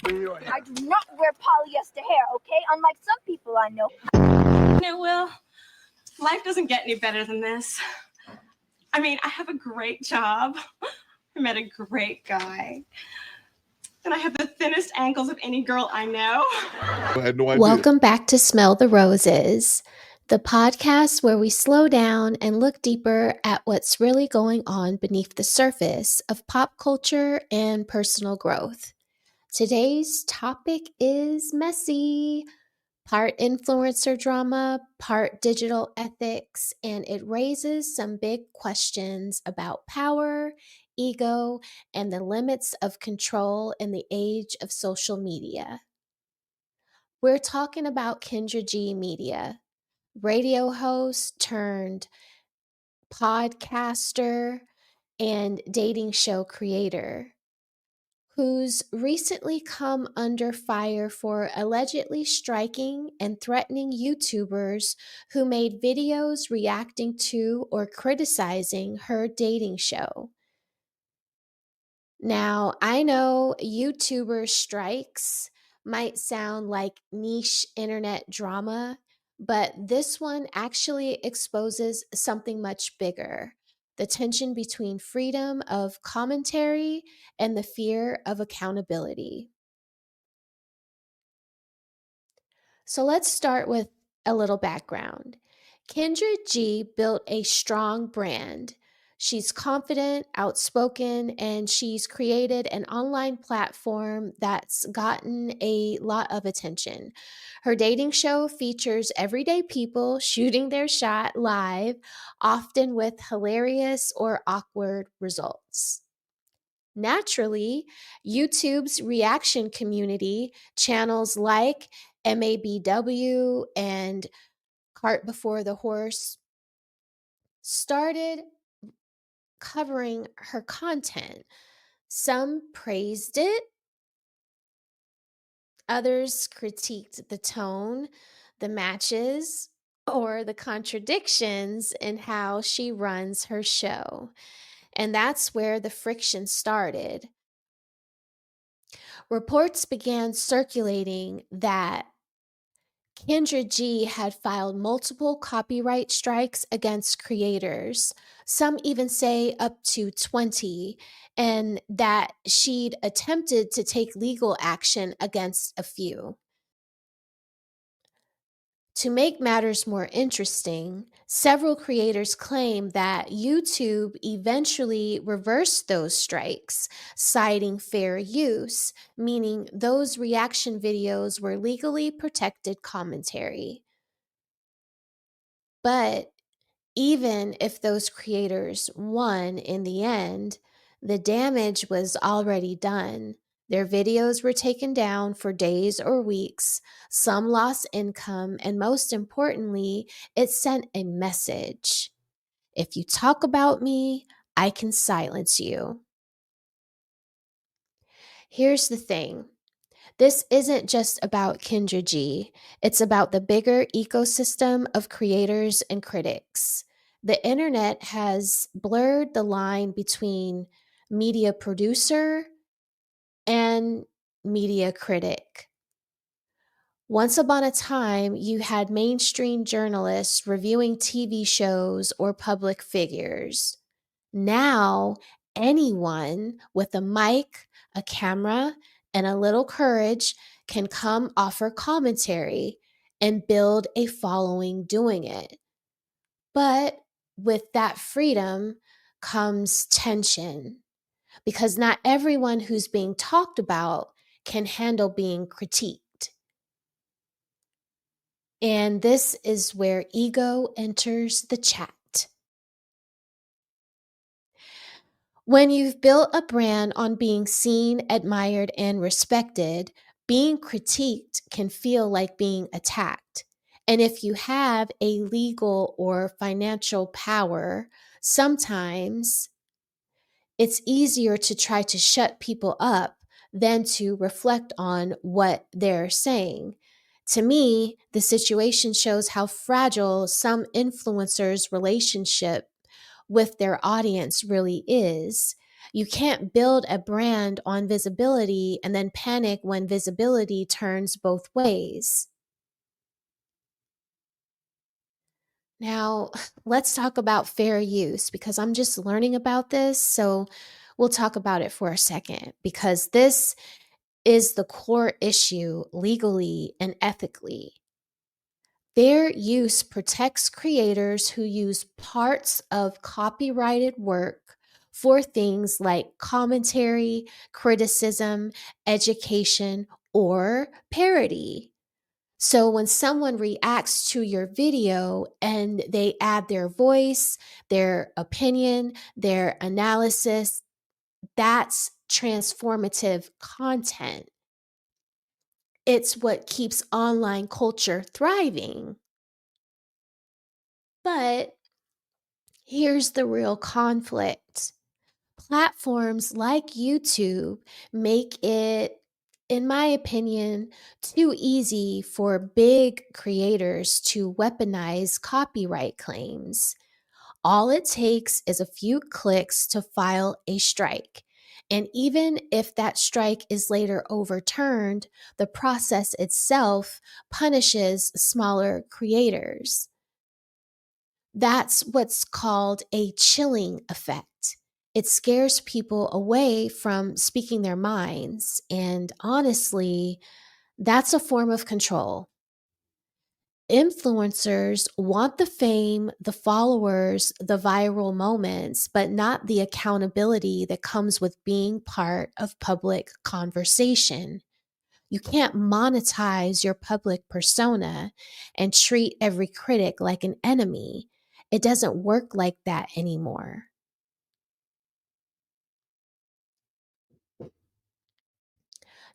I do not wear polyester hair, okay? Unlike some people I know. No, Will, life doesn't get any better than this. I mean, I have a great job. I met a great guy. And I have the thinnest ankles of any girl I know. I had no idea. Welcome back to Smell the Roses, the podcast where we slow down and look deeper at what's really going on beneath the surface of pop culture and personal growth. Today's topic is messy, part influencer drama, part digital ethics, and it raises some big questions about power, ego, and the limits of control in the age of social media. We're talking about Kendra G Media, radio host turned podcaster and dating show creator, who's recently come under fire for allegedly striking and threatening YouTubers who made videos reacting to or criticizing her dating show. Now, I know YouTuber strikes might sound like niche internet drama, but this one actually exposes something much bigger: the tension between freedom of commentary and the fear of accountability. So let's start with a little background. Kendra G built a strong brand. She's confident, outspoken, and she's created an online platform that's gotten a lot of attention. Her dating show features everyday people shooting their shot live, often with hilarious or awkward results. Naturally, YouTube's reaction community, channels like MABW and Cart Before the Horse, started covering her content. Some praised it, others critiqued the tone, the matches, or the contradictions in how she runs her show. And that's where the friction started. Reports began circulating that Kendra G had filed multiple copyright strikes against creators, some even say up to 20, and that she'd attempted to take legal action against a few. To make matters more interesting, several creators claim that YouTube eventually reversed those strikes, citing fair use, meaning those reaction videos were legally protected commentary. But even if those creators won in the end, the damage was already done. Their videos were taken down for days or weeks, some lost income, and most importantly, it sent a message. If you talk about me, I can silence you. Here's the thing. This isn't just about Kendra G. It's about the bigger ecosystem of creators and critics. The internet has blurred the line between media producer and media critic. Once upon a time, you had mainstream journalists reviewing TV shows or public figures. Now, anyone with a mic, a camera, and a little courage can come offer commentary and build a following doing it. But with that freedom comes tension, because not everyone who's being talked about can handle being critiqued. And this is where ego enters the chat. When you've built a brand on being seen, admired, and respected, being critiqued can feel like being attacked. And if you have a legal or financial power, sometimes it's easier to try to shut people up than to reflect on what they're saying. To me, the situation shows how fragile some influencers' relationship with their audience really is. You can't build a brand on visibility and then panic when visibility turns both ways. Now, let's talk about fair use because I'm just learning about this. So we'll talk about it for a second because this is the core issue legally and ethically. Fair use protects creators who use parts of copyrighted work for things like commentary, criticism, education, or parody. So when someone reacts to your video and they add their voice, their opinion, their analysis, that's transformative content. It's what keeps online culture thriving. But here's the real conflict. Platforms like YouTube make it, in my opinion, too easy for big creators to weaponize copyright claims. All it takes is a few clicks to file a strike. And even if that strike is later overturned, the process itself punishes smaller creators. That's what's called a chilling effect. It scares people away from speaking their minds. And honestly, that's a form of control. Influencers want the fame, the followers, the viral moments, but not the accountability that comes with being part of public conversation. You can't monetize your public persona and treat every critic like an enemy. It doesn't work like that anymore.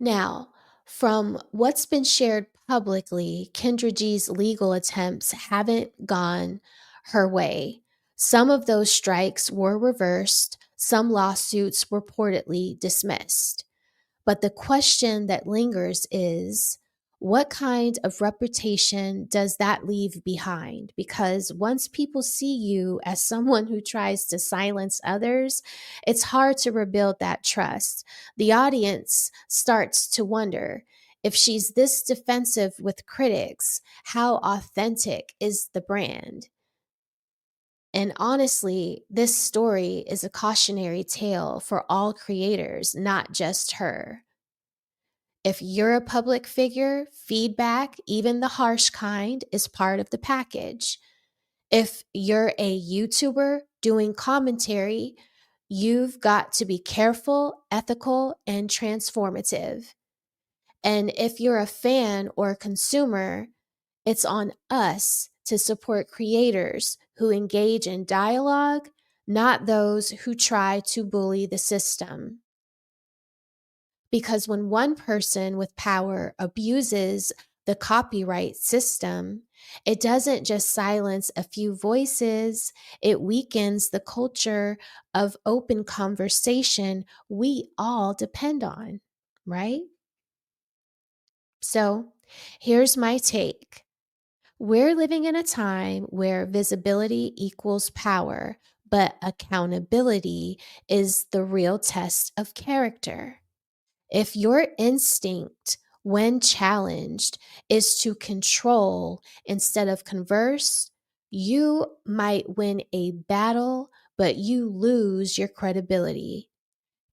Now, from what's been shared publicly, Kendra G's legal attempts haven't gone her way. Some of those strikes were reversed, some lawsuits reportedly dismissed. But the question that lingers is what kind of reputation does that leave behind? Because once people see you as someone who tries to silence others, it's hard to rebuild that trust. The audience starts to wonder if she's this defensive with critics, how authentic is the brand? And honestly, this story is a cautionary tale for all creators, not just her. If you're a public figure, feedback, even the harsh kind, is part of the package. If you're a YouTuber doing commentary, you've got to be careful, ethical, and transformative. And if you're a fan or a consumer, it's on us to support creators who engage in dialogue, not those who try to bully the system. Because when one person with power abuses the copyright system, it doesn't just silence a few voices, it weakens the culture of open conversation we all depend on, right? So here's my take. We're living in a time where visibility equals power, but accountability is the real test of character. If your instinct, when challenged, is to control instead of converse, you might win a battle, but you lose your credibility.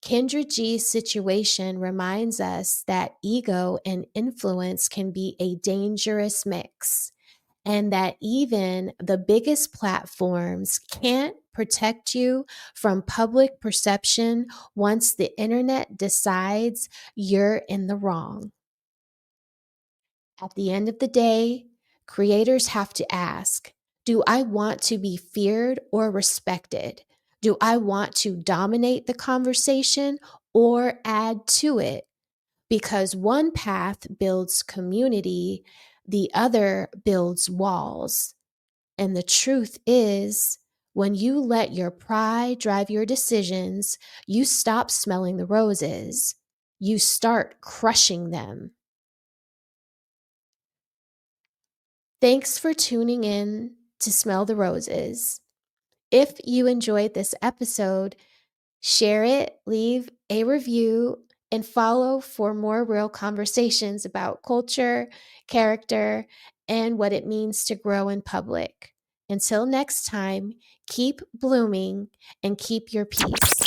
Kendra G's situation reminds us that ego and influence can be a dangerous mix, and that even the biggest platforms can't protect you from public perception once the internet decides you're in the wrong. At the end of the day, creators have to ask, do I want to be feared or respected? Do I want to dominate the conversation or add to it? Because one path builds community, the other builds walls. And the truth is, when you let your pride drive your decisions, you stop smelling the roses. You start crushing them. Thanks for tuning in to Smell the Roses. If you enjoyed this episode, Share it, leave a review, and follow for more real conversations about culture, character, and what it means to grow in public. Until next time, keep blooming and keep your peace.